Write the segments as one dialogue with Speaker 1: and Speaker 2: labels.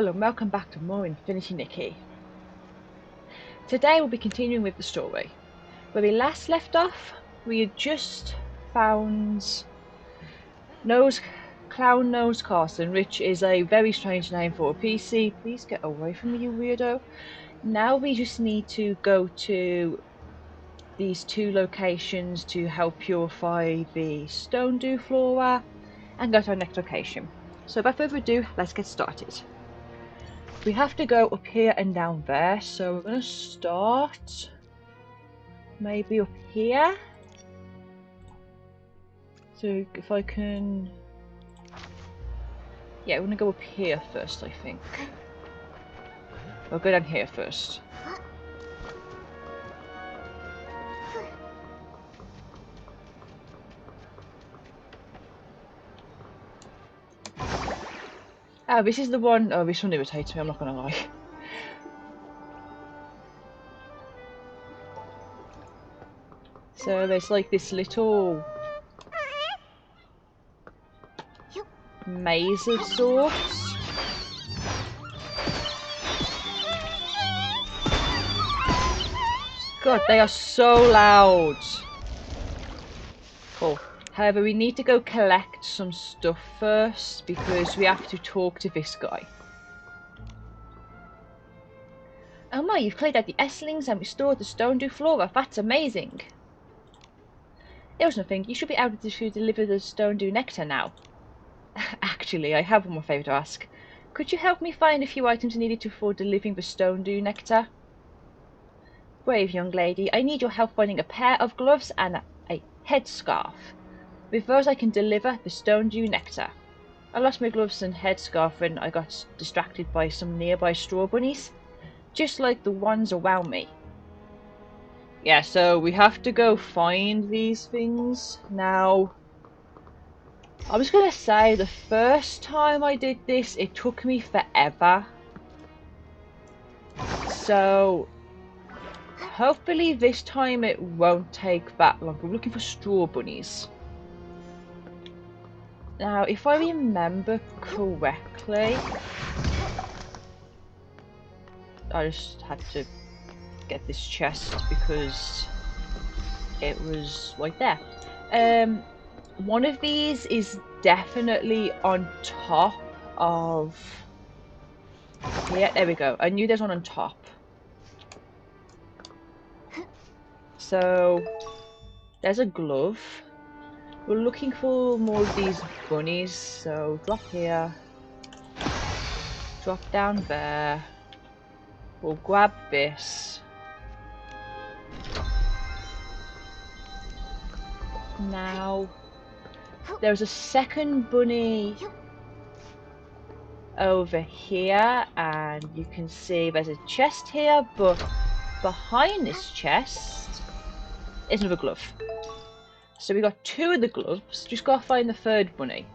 Speaker 1: Hello and welcome back to more Infinity Nikki. Today we'll be continuing with the story. Where we last left off, we had just found Clown Nose Carson, which is a very strange name for a PC. Please get away from me, you weirdo. Now we just need to go to these two locations to help purify the stone dew flora and go to our next location. So without further ado, let's get started. We have to go up here and down there, so we're going to start maybe up here. So if I can... Yeah, we're going to go up here first, I think. I'll go down here first. Oh, this is the one... Oh, this one irritates me, I'm not going to lie. So there's like this little maze of sorts. God, they are so loud. Cool. However, we need to go collect some stuff first because we have to talk to this guy. Oh my, you've cleared out the Esslings and restored the stone dew flora. That's amazing. It was nothing. You should be able to deliver the stone dew nectar now. Actually, I have one more favour to ask. Could you help me find a few items needed for delivering the stone dew nectar? Brave young lady, I need your help finding a pair of gloves and a headscarf. With those I can deliver the stone dew nectar. I lost my gloves and headscarf when I got distracted by some nearby straw bunnies, just like the ones around me. Yeah, so we have to go find these things. Now, I was gonna say the first time I did this, it took me forever. So, hopefully this time it won't take that long. We're looking for straw bunnies. Now, if I remember correctly, I just had to get this chest because it was right there. One of these is definitely on top of... Yeah, there we go. I knew there's one on top. So, there's a glove. We're looking for more of these bunnies, so drop here. Drop down there. We'll grab this. Now, there's a second bunny over here, and you can see there's a chest here, but behind this chest is another glove. So we got two of the gloves, just gotta find the third bunny.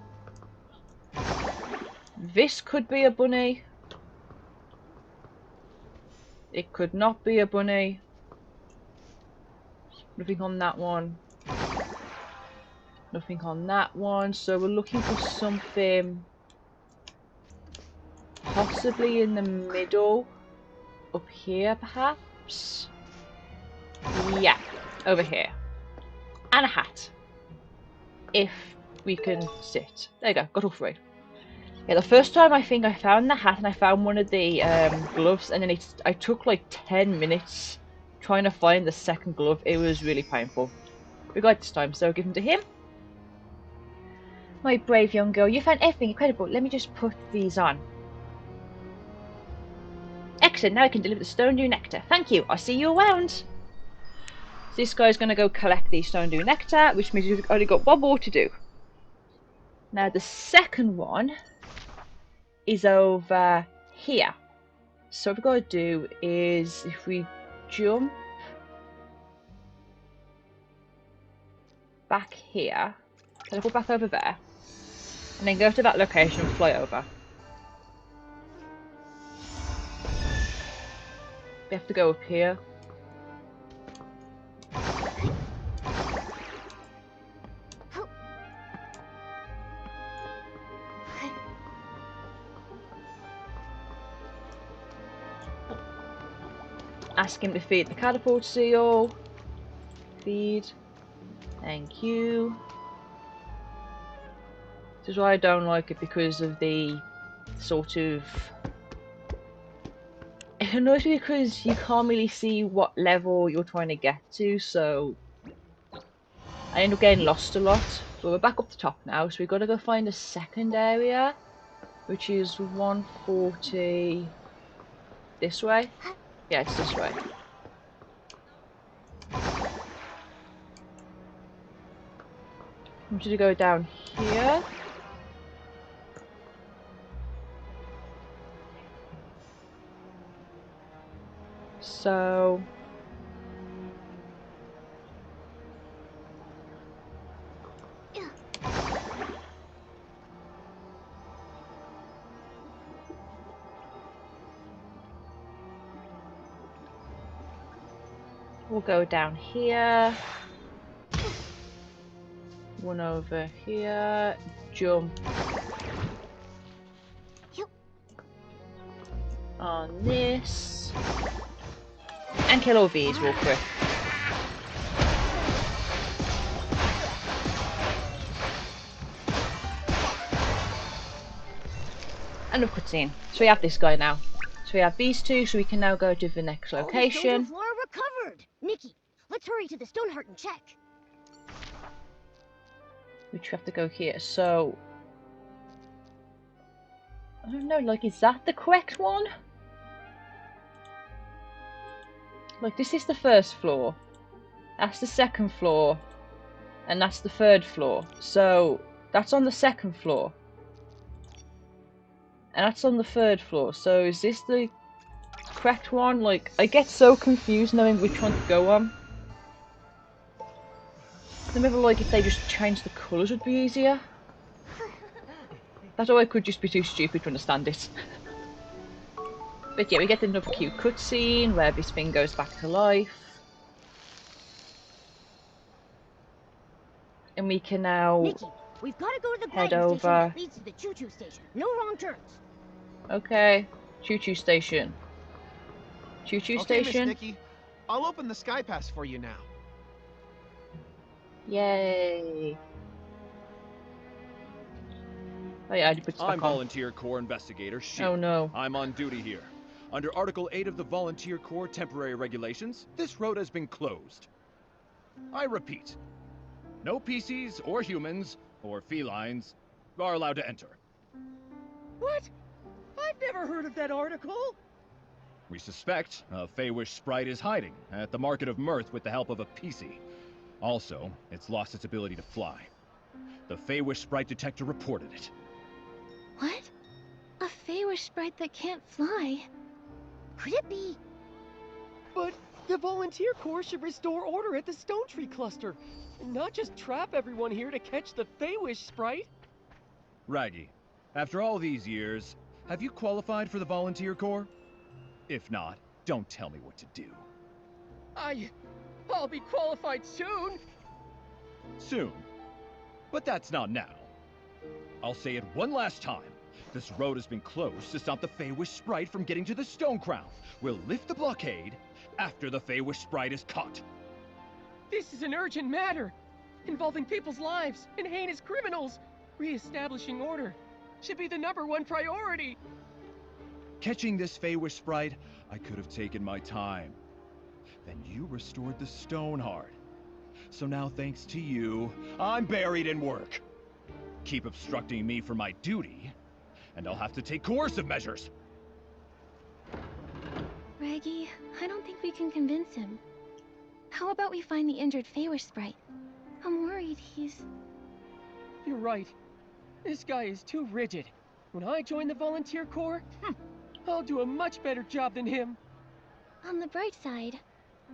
Speaker 1: This could be a bunny. It could not be a bunny. Nothing on that one. Nothing on that one. So we're looking for something possibly in the middle. Up here, perhaps? Yeah, over here. And a hat. If we can sit. There you go, got all three. Yeah, the first time I think I found the hat and I found one of the gloves, and then I took like 10 minutes trying to find the second glove. It was really painful. We got it this time, so give them to him. My brave young girl, you found everything incredible. Let me just put these on. Excellent, now I can deliver the stone dew nectar. Thank you, I'll see you around. So this guy's going to go collect the stone dew nectar, which means we've only got one more to do. Now the second one is over here. So what we've got to do is, if we jump back here, teleport back over there, and then go to that location and fly over. We have to go up here. Ask him to feed the catapult seal. Feed. Thank you. This is why I don't like it, because of the sort of... It annoys me because you can't really see what level you're trying to get to, so I end up getting lost a lot. But we're back up the top now, so we've got to go find a second area, which is 140 this way. Yeah, it's this way. I'm just gonna go down here. So we'll go down here. One over here. Jump on this. And kill all these real quick. End of cutscene. So we have this guy now. So we have these two, so we can now go to the next location.
Speaker 2: Floor recovered. Nikki, let's hurry to the Stoneheart and check.
Speaker 1: Which we have to go here. So I don't know, like, is that the correct one? Like, this is the first floor. That's the second floor. And that's the third floor. So that's on the second floor. And that's on the third floor. So is this the correct one? Like, I get so confused knowing which one to go on. Remember, like, if they just changed the colours would be easier. That's why I could just be too stupid to understand it. But yeah, we get another cute cutscene where this thing goes back to life. And we can now
Speaker 2: Nikki, we've got to go to the
Speaker 1: head
Speaker 2: gliding station
Speaker 1: over.
Speaker 2: that leads to the choo-choo station. No wrong turns.
Speaker 1: Okay, choo-choo station. Choo-choo
Speaker 3: Okay, Miss
Speaker 1: station.
Speaker 3: Nikki, I'll open the sky pass for you now.
Speaker 1: Yay! Oh yeah, I put
Speaker 4: I'm
Speaker 1: back on.
Speaker 4: Volunteer Corps Investigator Shield.
Speaker 1: Oh no.
Speaker 4: I'm on duty here. Under Article 8 of the Volunteer Corps Temporary Regulations, this road has been closed. I repeat, no PCs or humans or felines are allowed to enter.
Speaker 5: What? I've never heard of that article.
Speaker 4: We suspect a Feywish sprite is hiding at the Market of Mirth with the help of a PC. Also, it's lost its ability to fly. The Feywish sprite detector reported it.
Speaker 2: What? A Feywish sprite that can't fly? Could it be?
Speaker 5: But the Volunteer Corps should restore order at the Stone Tree Cluster, not just trap everyone here to catch the Feywish sprite.
Speaker 4: Raggy, after all these years, have you qualified for the Volunteer Corps? If not, don't tell me what to do.
Speaker 5: I'll be qualified soon.
Speaker 4: Soon. But that's not now. I'll say it one last time. This road has been closed to stop the Feywish sprite from getting to the Stone Crown. We'll lift the blockade after the Feywish sprite is caught.
Speaker 5: This is an urgent matter, involving people's lives and heinous criminals. Re-establishing order should be the #1 priority.
Speaker 4: Catching this Feywish sprite, I could have taken my time. Then you restored the Stoneheart. So now, thanks to you, I'm buried in work. Keep obstructing me from my duty, and I'll have to take coercive measures.
Speaker 2: Raggy, I don't think we can convince him. How about we find the injured Feywish sprite? I'm worried he's...
Speaker 5: You're right. This guy is too rigid. When I join the Volunteer Corps, I'll do a much better job than him.
Speaker 2: On the bright side,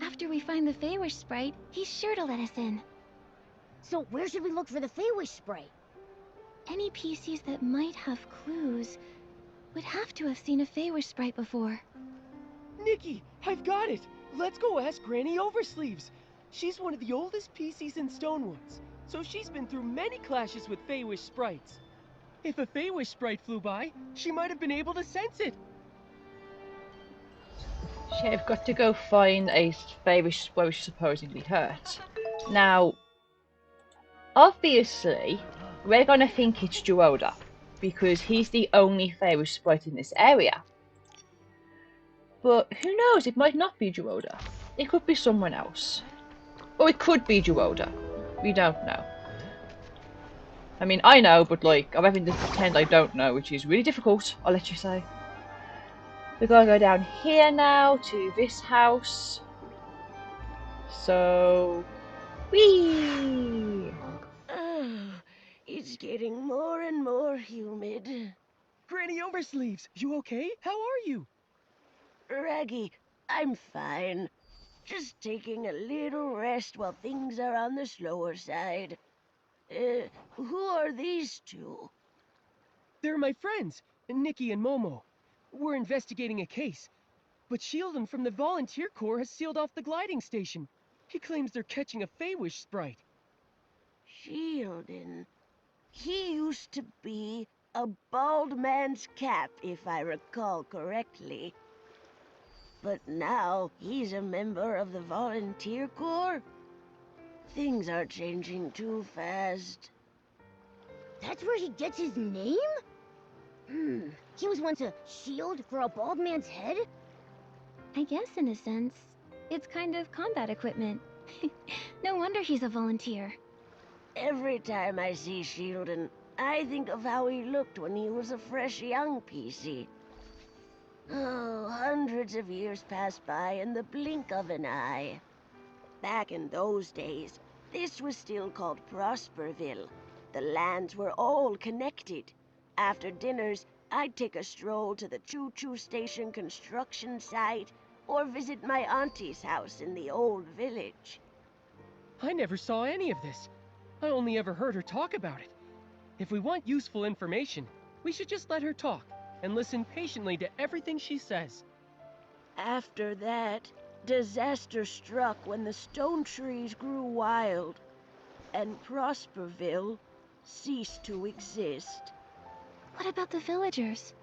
Speaker 2: after we find the Feywish sprite, he's sure to let us in. So where should we look for the Feywish sprite? Any PCs that might have clues would have to have seen a Feywish sprite before.
Speaker 5: Nikki, I've got it! Let's go ask Granny Oversleeves. She's one of the oldest PCs in Stonewoods, so she's been through many clashes with Feywish sprites. If a Feywish sprite flew by, she might have been able to sense it.
Speaker 1: So I've got to go find a fairy where she's supposedly hurt. Now, obviously, we're gonna think it's Geoda, because he's the only fairy sprite in this area. But who knows, it might not be Geoda. It could be someone else. Or it could be Geoda. We don't know. I mean, I know, but like, I'm having to pretend I don't know, which is really difficult, I'll let you say. We're gonna go down here now to this house. So, whee!
Speaker 6: It's getting more and more humid.
Speaker 5: Granny Oversleeves, you okay? How are you?
Speaker 6: Raggy, I'm fine. Just taking a little rest while things are on the slower side. Who are these two?
Speaker 5: They're my friends, Nikki and Momo. We're investigating a case, but Shieldon from the Volunteer Corps has sealed off the gliding station. He claims they're catching a Feywish sprite.
Speaker 6: Shieldon. He used to be a bald man's cap, if I recall correctly. But now he's a member of the Volunteer Corps? Things are changing too fast.
Speaker 2: That's where he gets his name? He was once a shield for a bald man's head? I guess in a sense, it's kind of combat equipment. No wonder he's a volunteer.
Speaker 6: Every time I see Shieldon, I think of how he looked when he was a fresh young PC. Oh, hundreds of years pass by in the blink of an eye. Back in those days, this was still called Prosperville. The lands were all connected. After dinners, I'd take a stroll to the choo-choo station construction site or visit my auntie's house in the old village.
Speaker 5: I never saw any of this. I only ever heard her talk about it. If we want useful information, we should just let her talk and listen patiently to everything she says.
Speaker 6: After that, disaster struck when the stone trees grew wild, and Prosperville ceased to exist.
Speaker 2: What about the villagers?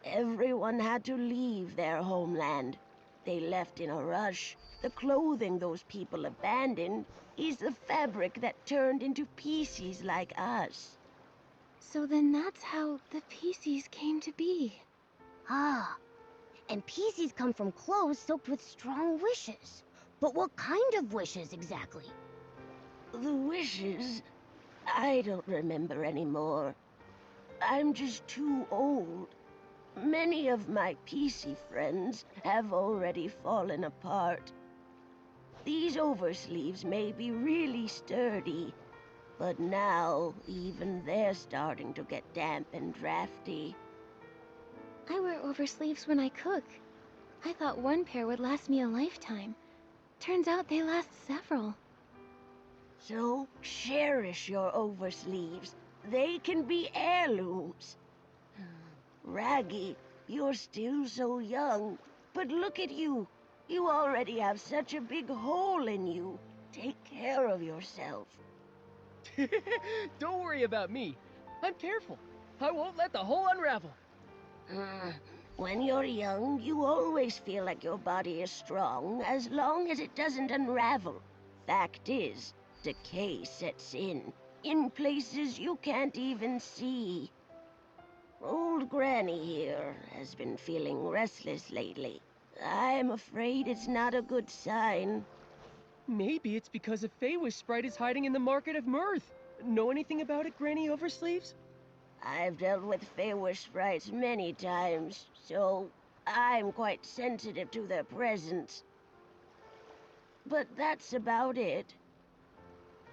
Speaker 6: Everyone had to leave their homeland. They left in a rush. The clothing those people abandoned is the fabric that turned into PCs like us.
Speaker 2: So then that's how the PCs came to be. Ah, and PCs come from clothes soaked with strong wishes. But what kind of wishes exactly?
Speaker 6: The wishes? I don't remember anymore. I'm just too old. Many of my PC friends have already fallen apart. These oversleeves may be really sturdy, but now even they're starting to get damp and drafty.
Speaker 2: I wear oversleeves when I cook. I thought one pair would last me a lifetime. Turns out they last several.
Speaker 6: So cherish your oversleeves. They can be heirlooms. Raggy, you're still so young, but look at you. You already have such a big hole in you. Take care of yourself.
Speaker 5: Don't worry about me. I'm careful. I won't let the hole unravel.
Speaker 6: When you're young, you always feel like your body is strong as long as it doesn't unravel. Fact is, decay sets in places you can't even see. Old Granny here has been feeling restless lately. I'm afraid it's not a good sign.
Speaker 5: Maybe it's because a Feywish sprite is hiding in the Market of Mirth. Know anything about it, Granny Oversleeves?
Speaker 6: I've dealt with Feywish sprites many times, so I'm quite sensitive to their presence. But that's about it.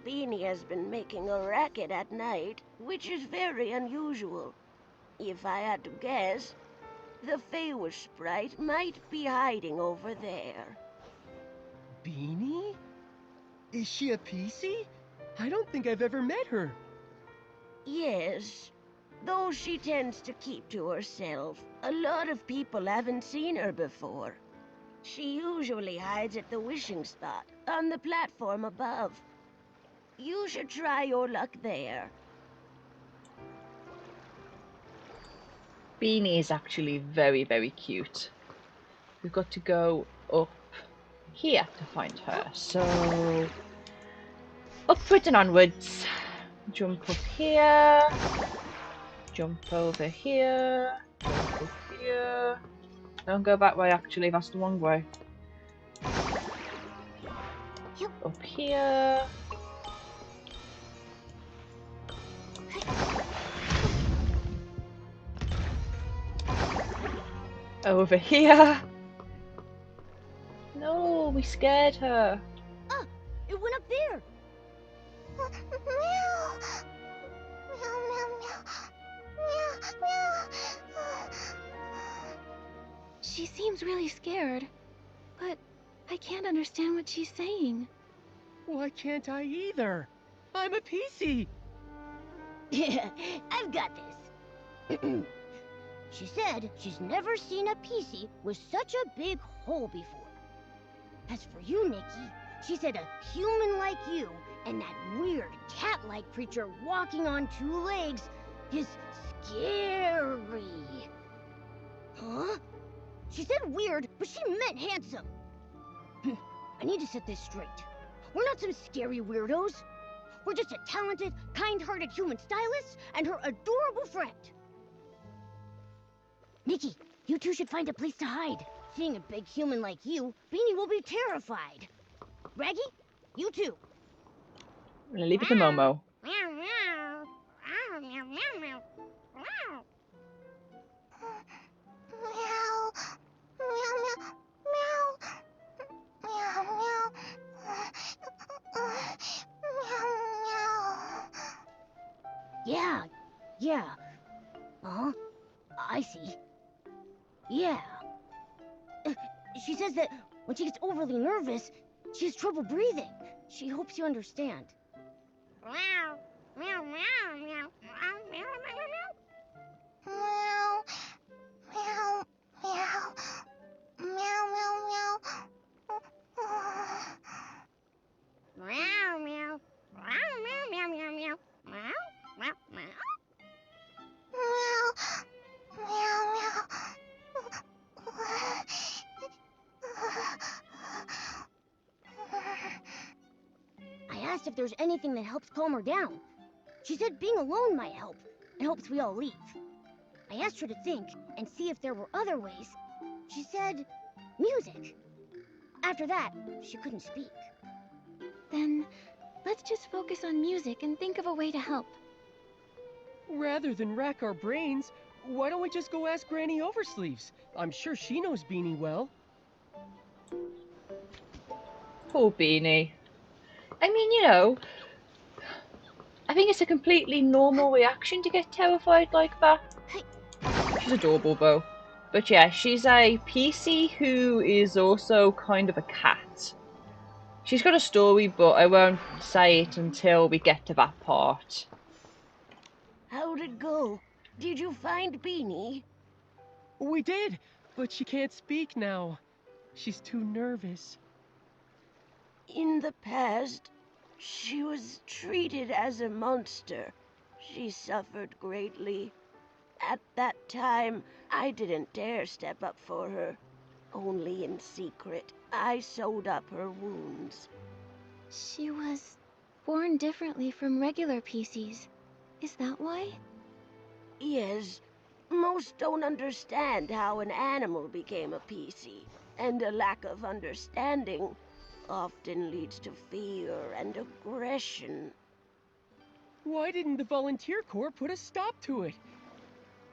Speaker 6: Beanie has been making a racket at night, which is very unusual. If I had to guess, the Feywish sprite might be hiding over there.
Speaker 5: Beanie? Is she a PC? I don't think I've ever met her.
Speaker 6: Yes, though she tends to keep to herself. A lot of people haven't seen her before. She usually hides at the wishing spot, on the platform above. You should try your luck there.
Speaker 1: Beanie is actually very, very cute. we've got to go up here to find her. So upwards and onwards. Jump up here. Jump over here. Jump up here. Don't go that way actually, that's the wrong way. Up here. Over here. No, we scared her.
Speaker 2: Ah, it went up there. She seems really scared, but I can't understand what she's saying.
Speaker 5: Why can't I either? I'm a PC.
Speaker 2: Yeah, I've got this. She said she's never seen a PC with such a big hole before. As for you, Nikki, she said a human like you and that weird cat-like creature walking on two legs is scary. Huh? She said weird, but she meant handsome. I need to set this straight. We're not some scary weirdos. We're just a talented, kind-hearted human stylist and her adorable friend. Nikki, you two should find a place to hide. Seeing a big human like you, Beanie will be terrified. Raggy, you too.
Speaker 1: I'm gonna leave it to Momo.
Speaker 2: Yeah, yeah. Uh-huh. I see. Yeah. She says that when she gets overly nervous, she has trouble breathing. She hopes you understand. I asked if there's anything that helps calm her down. She said being alone might help, and hopes we all leave. I asked her to think and see if there were other ways. She said music. After that, she couldn't speak. Then let's just focus on music and think of a way to help.
Speaker 5: Rather than rack our brains, why don't we just go ask Granny Oversleeves? I'm sure she knows Beanie well.
Speaker 1: Poor Beanie. I mean, you know, I think it's a completely normal reaction to get terrified like that. She's adorable though. But yeah, she's a PC who is also kind of a cat. She's got a story, but I won't say it until we get to that part.
Speaker 6: How'd it go? Did you find Beanie?
Speaker 5: We did, but she can't speak now. She's too nervous.
Speaker 6: In the past, she was treated as a monster. She suffered greatly. At that time, I didn't dare step up for her. Only in secret, I sewed up her wounds.
Speaker 2: She was born differently from regular PCs. Is that why?
Speaker 6: Yes, most don't understand how an animal became a PC, and a lack of understanding often leads to fear and aggression.
Speaker 5: Why didn't the Volunteer Corps put a stop to it?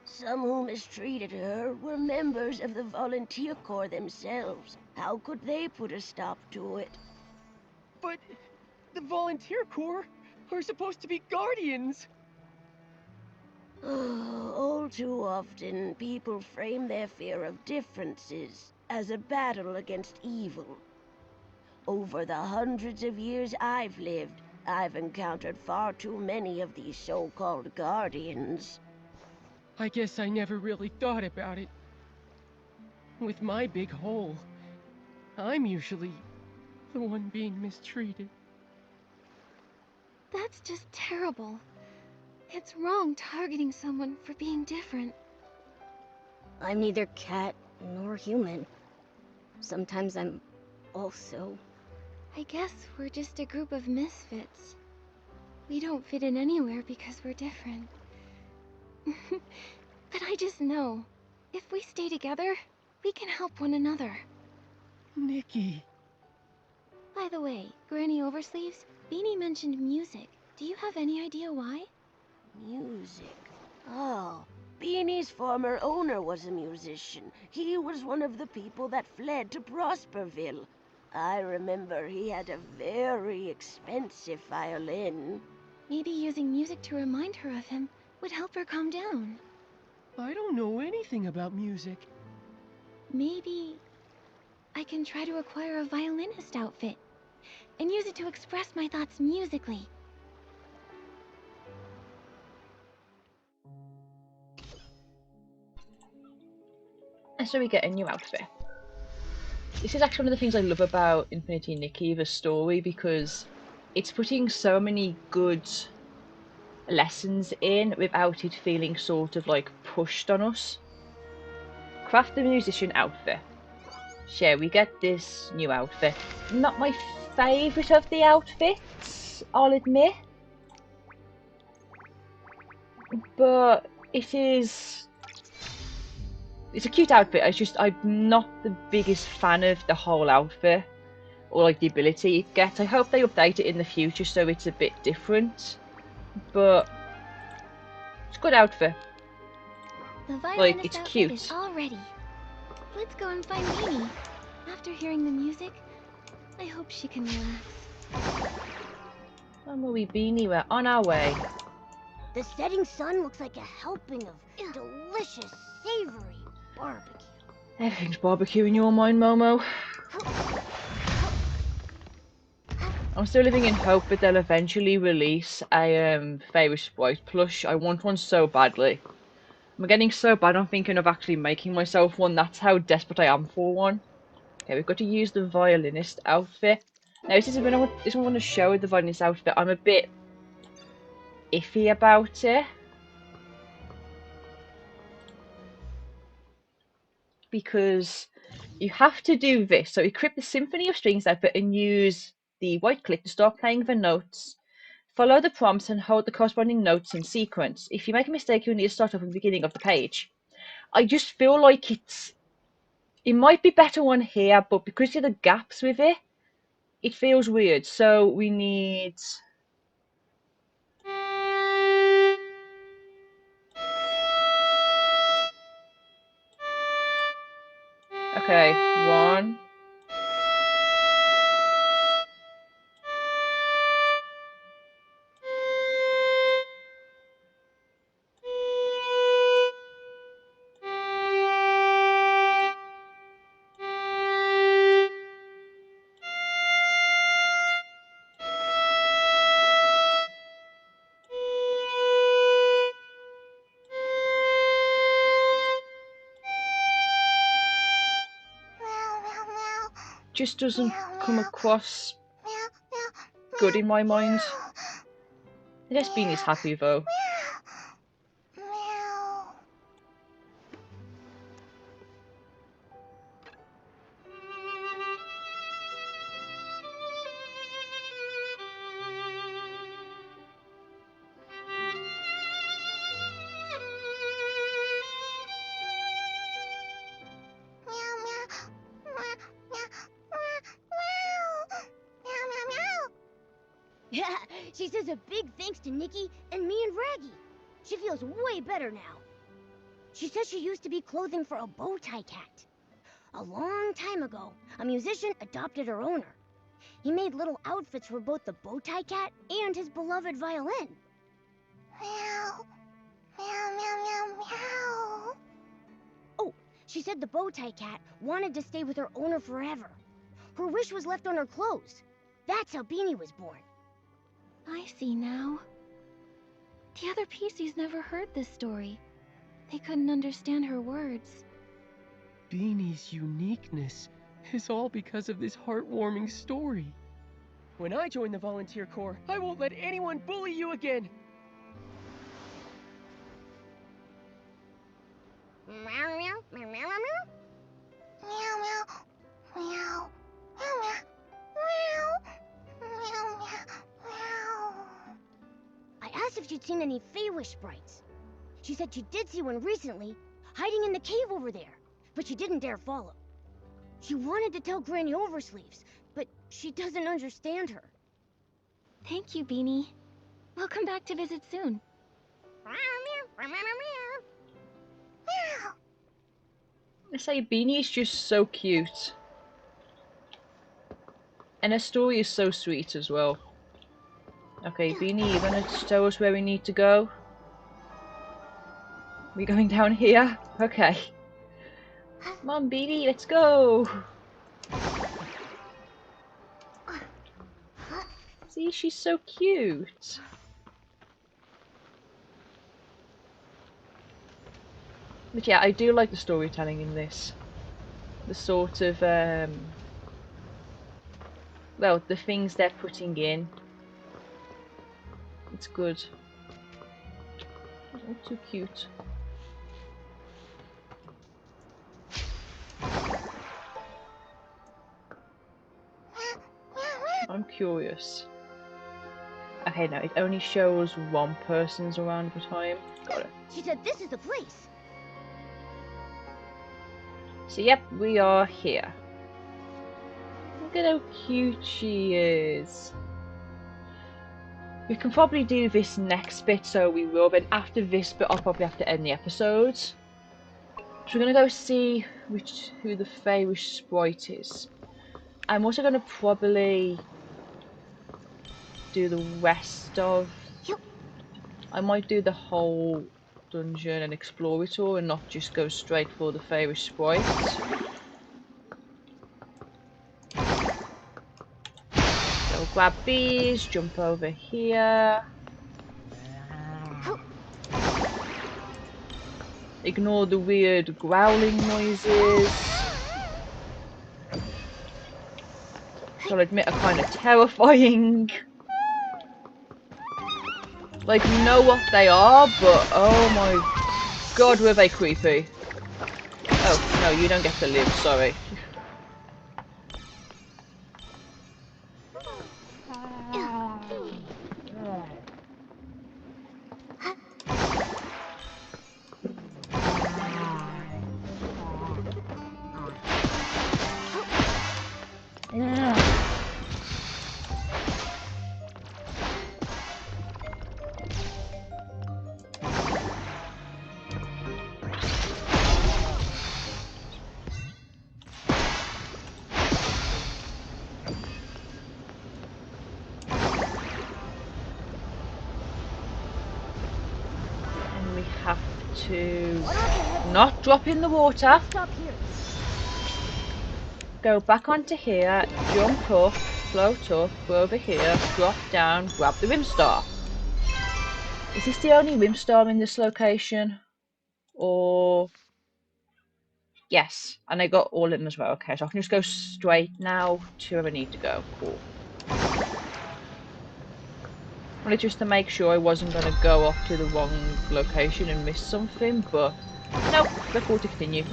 Speaker 6: Some who mistreated her were members of the Volunteer Corps themselves. How could they put a stop to it?
Speaker 5: But the Volunteer Corps are supposed to be guardians.
Speaker 6: All too often, people frame their fear of differences as a battle against evil. Over the hundreds of years I've lived, I've encountered far too many of these so-called guardians.
Speaker 5: I guess I never really thought about it. With my big hole, I'm usually the one being mistreated.
Speaker 2: That's just terrible. It's wrong targeting someone for being different. I'm neither cat nor human. sometimes I'm also... I guess we're just a group of misfits. We don't fit in anywhere because we're different. But I just know, if we stay together, we can help one another.
Speaker 5: Nikki.
Speaker 2: By the way, Granny Oversleeves, Beanie mentioned music. Do you have any idea why?
Speaker 6: Music. Oh, Beanie's former owner was a musician. He was one of the people that fled to Prosperville. I remember he had a very expensive violin.
Speaker 2: Maybe using music to remind her of him would help her calm down.
Speaker 5: I don't know anything about music.
Speaker 2: Maybe I can try to acquire a violinist outfit and use it to express my thoughts musically.
Speaker 1: And so we get a new outfit. This is actually one of the things I love about Infinity Nikki, the story, because it's putting so many good lessons in without it feeling sort of like pushed on us. Craft the musician outfit. Sure, we get this new outfit. Not my favourite of the outfits, I'll admit. But it's a cute outfit. I'm not the biggest fan of the whole outfit or like the ability it gets. I hope they update it in the future so it's a bit different. But it's a good outfit.
Speaker 2: The violinist
Speaker 1: Like, it's
Speaker 2: outfit
Speaker 1: cute.
Speaker 2: is all ready. Let's go and find Beanie. After hearing the music, I hope she can relax.
Speaker 1: And we Beanie, we're on our way.
Speaker 6: The setting sun looks like a helping of delicious, savory barbecue.
Speaker 1: Everything's barbecue in your mind, Momo. I'm still living in hope that they'll eventually release a Fairy Sprite plush. I want one so badly. I'm getting so bad I'm thinking of actually making myself one. That's how desperate I am for one. Okay, we've got to use the violinist outfit. Now this is when I want to show the violinist outfit. I'm a bit iffy about it. Because you have to do this. So equip the Symphony of Strings outfit and use the right click to start playing the notes. Follow the prompts and hold the corresponding notes in sequence. If you make a mistake, you'll need to start off at the beginning of the page. I just feel like it might be better on here, but because of the gaps with it, it feels weird. So we need... Okay, 1. Just doesn't come across good in my mind. I guess Beanie's happy though.
Speaker 6: Yeah, she says a big thanks to Nikki and me and Raggy. She feels way better now. She says she used to be clothing for a bow tie cat. A long time ago, a musician adopted her owner. He made little outfits for both the bow tie cat and his beloved violin. Meow. Meow, meow, meow, meow. Oh, she said the bow tie cat wanted to stay with her owner forever. Her wish was left on her clothes. That's how Beanie was born.
Speaker 2: I see now. The other PCs never heard this story. They couldn't understand her words.
Speaker 5: Beanie's uniqueness is all because of this heartwarming story. When I join the volunteer corps, I won't let anyone bully you again.
Speaker 6: Meow, meow, meow, meow, meow. Meow, meow.
Speaker 2: she'd seen any Feywish sprites. She said she did see one recently, hiding in the cave over there, but she didn't dare follow. She wanted to tell Granny Oversleeves, but she doesn't understand her.
Speaker 7: Thank you, Beanie. We'll come back to visit soon.
Speaker 1: I say Beanie is just so cute. And her story is so sweet as well. Okay, Beanie, you're gonna show us where we need to go? We're going down here? Okay. Come on, Beanie, let's go! See, she's so cute. But yeah, I do like the storytelling in this. The sort of, well, the things they're putting in. It's good. Oh, too cute. I'm curious. Okay, no, it only shows one person's around at a time. Got it.
Speaker 2: She said this is the place.
Speaker 1: So yep, we are here. Look at how cute she is. We can probably do this next bit, so we will, but after this bit I'll probably have to end the episode. So we're gonna go see who the Feywish sprite is. I'm also gonna probably do the rest of... I might do the whole dungeon and explore it all and not just go straight for the Feywish sprite. So grab these, jump over here. Ignore the weird growling noises. I'll admit are kind of terrifying. Like, know what they are, but oh my god, were they creepy. Oh, no, you don't get to live, sorry. And we have to not drop in the water.
Speaker 2: Stop here.
Speaker 1: Go back onto here, jump up, float up, go over here, drop down, grab the rim star. Is this the only rim star in this location? Or... yes, and I got all of them as well. Okay, so I can just go straight now to where I need to go. Cool. Only just to make sure I wasn't going to go off to the wrong location and miss something, but nope, we're cool to continue.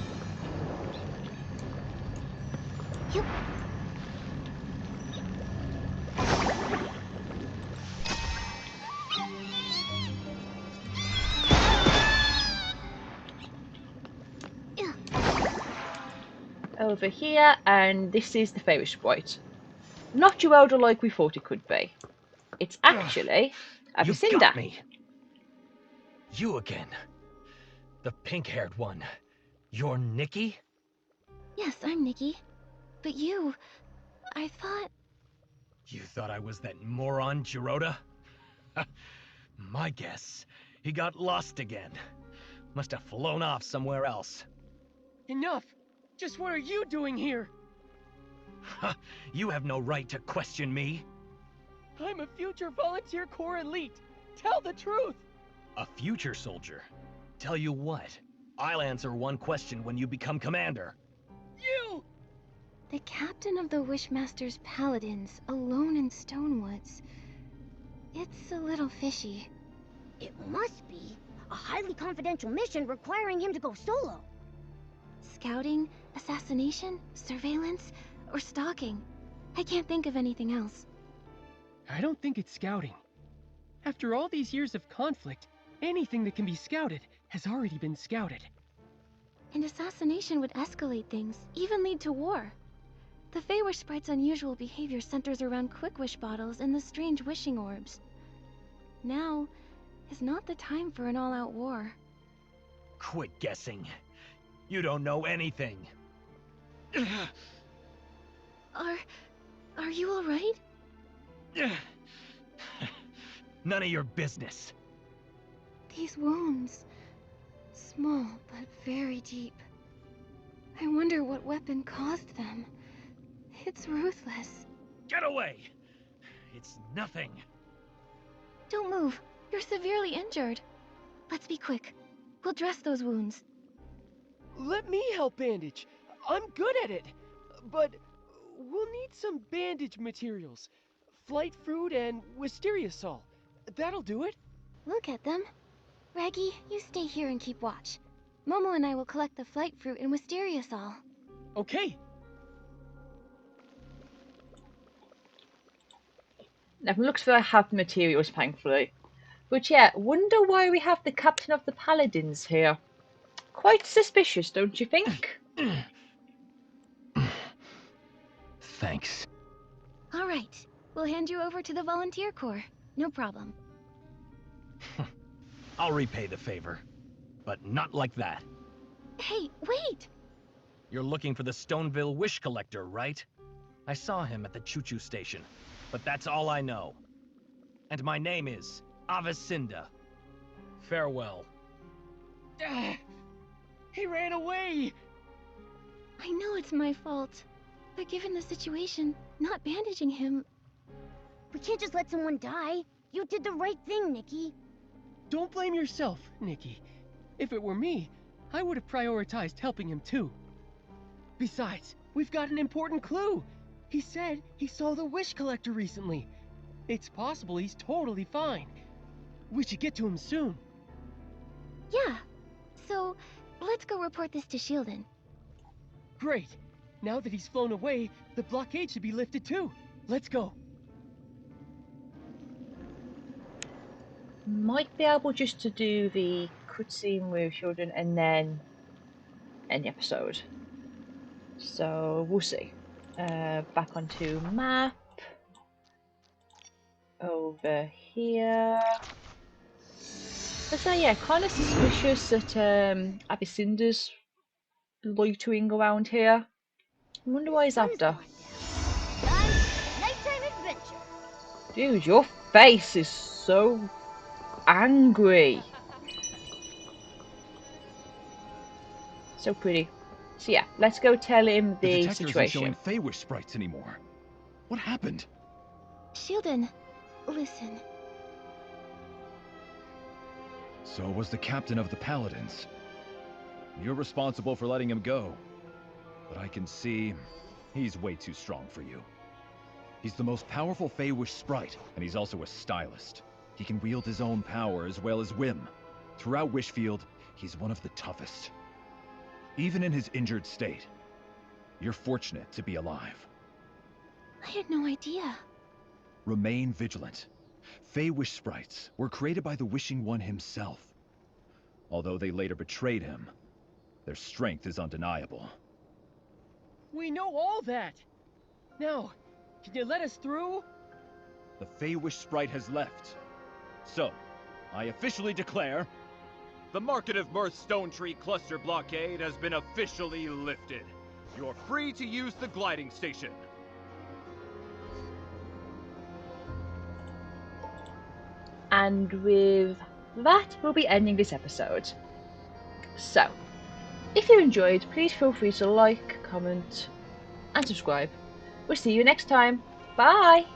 Speaker 1: Over here, and this is the Feywish sprite. Not Geralda like we thought it could be. It's actually a
Speaker 4: You
Speaker 1: Vicinda.
Speaker 4: got me. You again. The pink-haired one. You're Nikki?
Speaker 7: Yes, I'm Nikki. But you... I thought...
Speaker 4: You thought I was that moron, Geralda? My guess. He got lost again. Must have flown off somewhere else.
Speaker 5: Enough! Just what are you doing here?
Speaker 4: You have no right to question me.
Speaker 5: I'm a future volunteer corps elite. Tell the truth!
Speaker 4: A future soldier. Tell you what, I'll answer one question when you become commander.
Speaker 5: You!
Speaker 7: The captain of the Wishmaster's Paladins, alone in Stonewoods. It's a little fishy.
Speaker 2: It must be a highly confidential mission requiring him to go solo.
Speaker 7: Scouting, assassination, surveillance, or stalking. I can't think of anything else.
Speaker 5: I don't think it's scouting. After all these years of conflict, anything that can be scouted has already been scouted.
Speaker 7: And assassination would escalate things, even lead to war. The Feywish Sprite's unusual behavior centers around quick wish bottles and the strange wishing orbs. Now is not the time for an all-out war.
Speaker 4: Quit guessing. You don't know anything.
Speaker 7: Are you all right?
Speaker 4: None of your business.
Speaker 7: These wounds, small but very deep. I wonder what weapon caused them. It's ruthless.
Speaker 4: Get away! It's nothing.
Speaker 7: Don't move. You're severely injured. Let's be quick. We'll dress those wounds.
Speaker 5: Let me help bandage. I'm good at it. But we'll need some bandage materials. Flight fruit and wisteria sol. That'll do it.
Speaker 7: We'll get them. Raggy, you stay here and keep watch. Momo and I will collect the flight fruit and wisteria sol.
Speaker 5: Okay.
Speaker 1: Everyone looks for have materials, thankfully. But yeah, wonder why we have the captain of the paladins here. Quite suspicious, don't you think?
Speaker 4: Thanks.
Speaker 7: All right. We'll hand you over to the volunteer corps. No problem.
Speaker 4: I'll repay the favor. But not like that.
Speaker 7: Hey, wait!
Speaker 4: You're looking for the Stoneville Wish Collector, right? I saw him at the choo-choo station, but that's all I know. And my name is Avicinda. Farewell.
Speaker 5: He ran away!
Speaker 7: I know it's my fault. But given the situation, not bandaging him...
Speaker 2: We can't just let someone die. You did the right thing, Nikki.
Speaker 5: Don't blame yourself, Nikki. If it were me, I would have prioritized helping him too. Besides, we've got an important clue. He said he saw the Wish Collector recently. It's possible he's totally fine. We should get to him soon.
Speaker 7: Yeah. So, let's go report this to Shieldon.
Speaker 5: Great. Now that he's flown away, the blockade should be lifted too. Let's go.
Speaker 1: Might be able just to do the cutscene with children and then end the episode. So we'll see. Back onto map. Over here. So yeah, kind of suspicious that Avicinda's loitering around here. I wonder why he's after.
Speaker 2: Nighttime adventure.
Speaker 1: Dude, your face is so angry. So pretty. So yeah, let's go tell him the
Speaker 4: detector
Speaker 1: situation.
Speaker 4: isn't showing Feywish sprites anymore. What happened?
Speaker 7: Shieldon, listen.
Speaker 4: So was the captain of the Paladins. You're responsible for letting him go. But I can see he's way too strong for you. He's the most powerful Feywish sprite, and he's also a stylist. He can wield his own power as well as whim. Throughout Wishfield, he's one of the toughest. Even in his injured state, you're fortunate to be alive.
Speaker 7: I had no idea.
Speaker 4: Remain vigilant. Feywish sprites were created by the Wishing One himself. Although they later betrayed him, their strength is undeniable.
Speaker 5: We know all that. Now, can you let us through?
Speaker 4: The Feywish sprite has left. So, I officially declare... The Market of Mirth Stone Tree Cluster blockade has been officially lifted. You're free to use the gliding station.
Speaker 1: And with that, we'll be ending this episode. So, if you enjoyed, please feel free to like, comment, and subscribe. We'll see you next time. Bye!